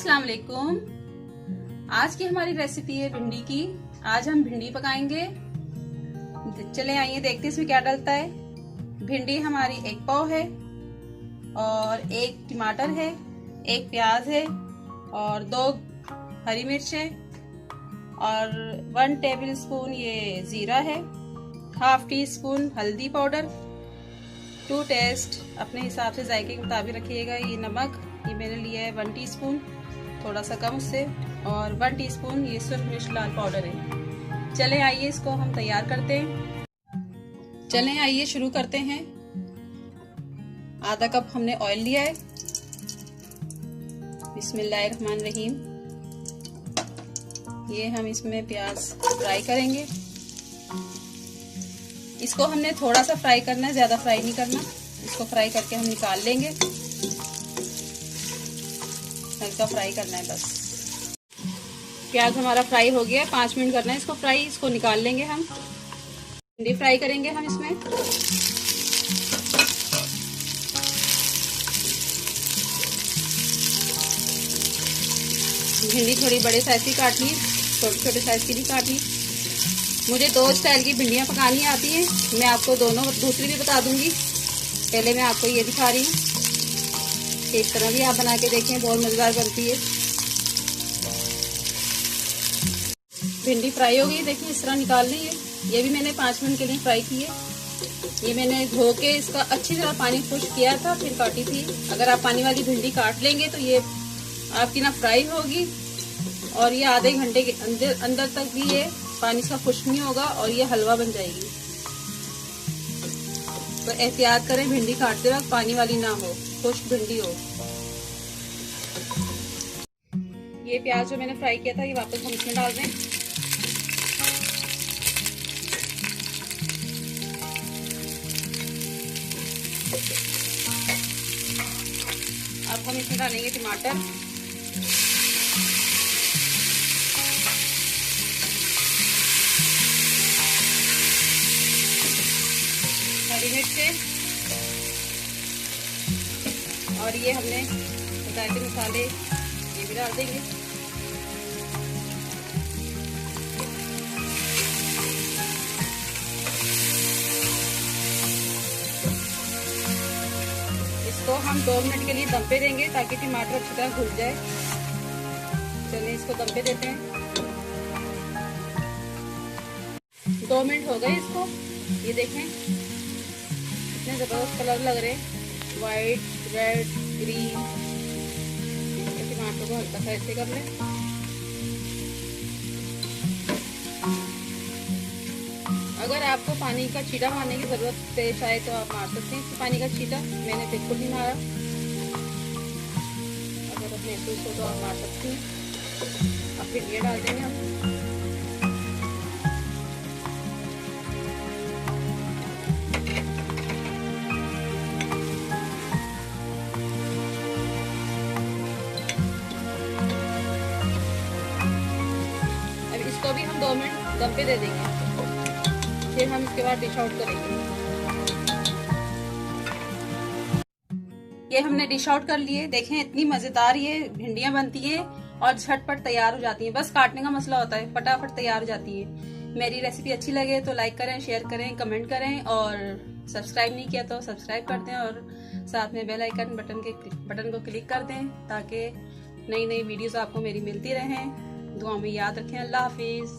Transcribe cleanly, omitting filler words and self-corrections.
अस्सलाम वालेकुम। आज की हमारी रेसिपी है भिंडी की। आज हम भिंडी पकाएंगे। चले आइए देखते हैं इसमें क्या डलता है। भिंडी हमारी एक पाव है और एक टमाटर है, एक प्याज है और 2 हरी मिर्च है और 1 टेबल स्पून ये जीरा है, ½ टी स्पून हल्दी पाउडर, 2 टेस्ट अपने हिसाब से जायके के मुताबिक रखिएगा। ये नमक ये मैंने लिया है 1 टीस्पून, थोड़ा सा कम उससे, और 1 टीस्पून ये सुर्ख मिर्च लाल पाउडर है। चलें आइए इसको हम तैयार करते हैं। चलें आइए शुरू करते हैं। आधा कप हमने ऑयल लिया है। बिस्मिल्लाहिर्रहमानिर्रहीम। ये हम इसमें प्याज फ्राई करेंगे। इसको हमने थोड़ा सा फ्राई करना है, ज्यादा फ्राई नहीं करना। इसको फ्राई करके हम निकाल लेंगे। हल्का फ्राई करना है बस। प्याज हमारा फ्राई हो गया है, 5 मिनट करना है इसको फ्राई। इसको निकाल लेंगे हम। भिंडी फ्राई करेंगे हम इसमें। भिंडी थोड़ी बड़े साइज की काटनी, छोटे छोटे साइज की भी काटनी। मुझे 2 स्टाइल की भिंडियाँ पकानी आती हैं। मैं आपको दोनों दूसरी भी बता दूंगी। पहले मैं आपको ये दिखा रही हूँ। इस तरह भी आप बना के देखें, बहुत मजेदार बनती है। भिंडी फ्राई हो गई, देखिए इस तरह निकाल लें। ये भी मैंने 5 मिनट के लिए फ्राई की है। ये मैंने धो के इसका अच्छी तरह पानी खुश्क किया था, फिर काटी थी। अगर आप पानी वाली भिंडी काट लेंगे तो ये आपकी ना फ्राई होगी और ये आधे घंटे के अंदर तक भी ये पानी इसका खुश्क नहीं होगा और ये हलवा बन जाएगी। तो एहतियात करें, भिंडी काटते वक्त पानी वाली ना हो, खुश्क भिंडी हो। ये प्याज जो मैंने फ्राई किया था ये वापस हम इसमें डाल दें। अब हम इसमें डालेंगे टमाटर, हरी मिर्च और ये हमने बताए थे मसाले, ये भी डाल देंगे। इसको हम 2 मिनट के लिए दम पे देंगे ताकि टमाटर अच्छी तरह घुल जाए। चलिए इसको दम पे देते हैं। 2 मिनट हो गए इसको। ये देखें कितने जबरदस्त कलर लग रहे हैं, वाइट, रेड, ग्रीन। टमाटर को हल्का सा ऐसे कर लें। अगर आपको पानी का छींटा मारने की जरूरत पेश आए तो आप मार सकते हैं पानी का छींटा। मैंने बिल्कुल नहीं मारा। अगर आप महसूस हो तो आप मार सकते हैं। अब भिंडियाँ डाल देंगे हम। इसको भी हम 2 मिनट दम पे दे देंगे, फिर हम इसके बाद डिश आउट करेंगे। ये हमने डिश आउट कर लिए। देखें इतनी मजेदार ये भिंडियां बनती है और झटपट तैयार हो जाती हैं। बस काटने का मसला होता है, फटाफट तैयार हो जाती है। मेरी रेसिपी अच्छी लगे तो लाइक करें, शेयर करें, कमेंट करें और सब्सक्राइब नहीं किया तो सब्सक्राइब कर दें और साथ में बेल आइकन बटन को क्लिक कर दें ताकि नई नई वीडियोस आपको मेरी मिलती रहें। दुआ में याद रखें। अल्लाह हाफिज।